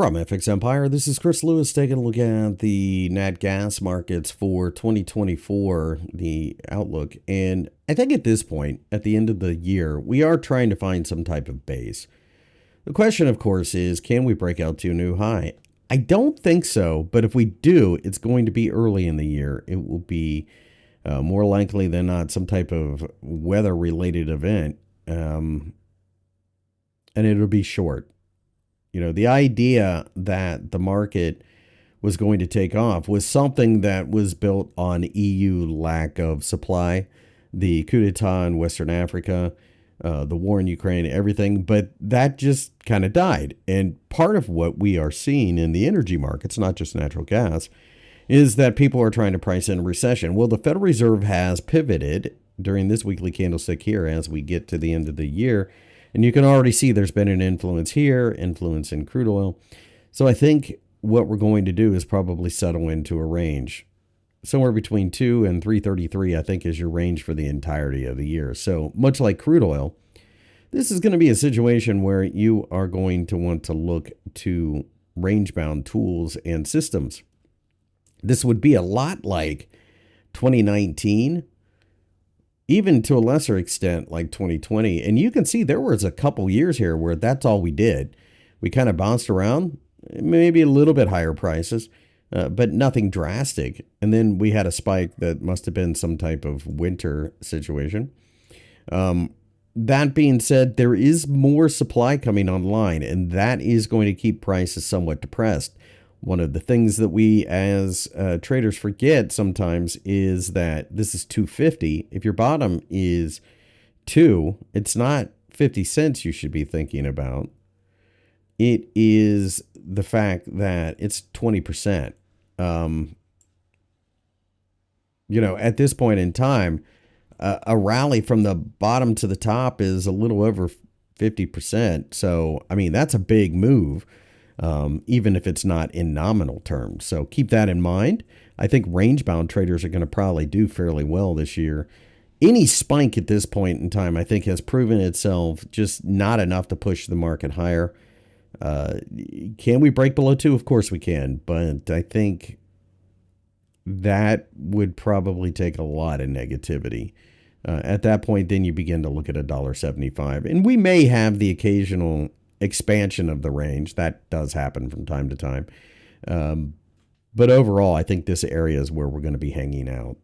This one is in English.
From FXEmpire, this is Chris Lewis taking a look at the nat gas markets for 2024, the outlook. And I think at this point, at the end of the year, we are trying to find some type of base. The question, of course, is can we break out to a new high? I don't think so, but if we do, it's going to be early in the year. It will be more likely than not some type of weather-related event, and it'll be short. You know, the idea that the market was going to take off was something that was built on EU lack of supply, the coup d'etat in Western Africa, the war in Ukraine, everything. But that just kind of died. And part of what we are seeing in the energy markets, not just natural gas, is that people are trying to price in a recession. Well, the Federal Reserve has pivoted during this weekly candlestick here as we get to the end of the year. And you can already see there's been an influence here, influence in crude oil. So I think what we're going to do is probably settle into a range. Somewhere between 2 and 333, I think, is your range for the entirety of the year. So much like crude oil, this is going to be a situation where you are going to want to look to range-bound tools and systems. This would be a lot like 2019, even to a lesser extent like 2020. And you can see there was a couple years here where that's all we did. We kind of bounced around, maybe a little bit higher prices, but nothing drastic. And then we had a spike that must have been some type of winter situation. That being said, there is more supply coming online, and that is going to keep prices somewhat depressed. One of the things that we as traders forget sometimes is that this is 250. If your bottom is 2, it's not 50 cents you should be thinking about. It is the fact that it's 20%. At this point in time, a rally from the bottom to the top is a little over 50%. So, I mean, that's a big move. Even if it's not in nominal terms. So keep that in mind. I think range-bound traders are going to probably do fairly well this year. Any spike at this point in time, I think, has proven itself just not enough to push the market higher. Can we break below 2? Of course we can. But I think that would probably take a lot of negativity. At that point, then you begin to look at $1.75. And we may have the occasional expansion of the range. That does happen from time to time. But overall, I think this area is where we're going to be hanging out.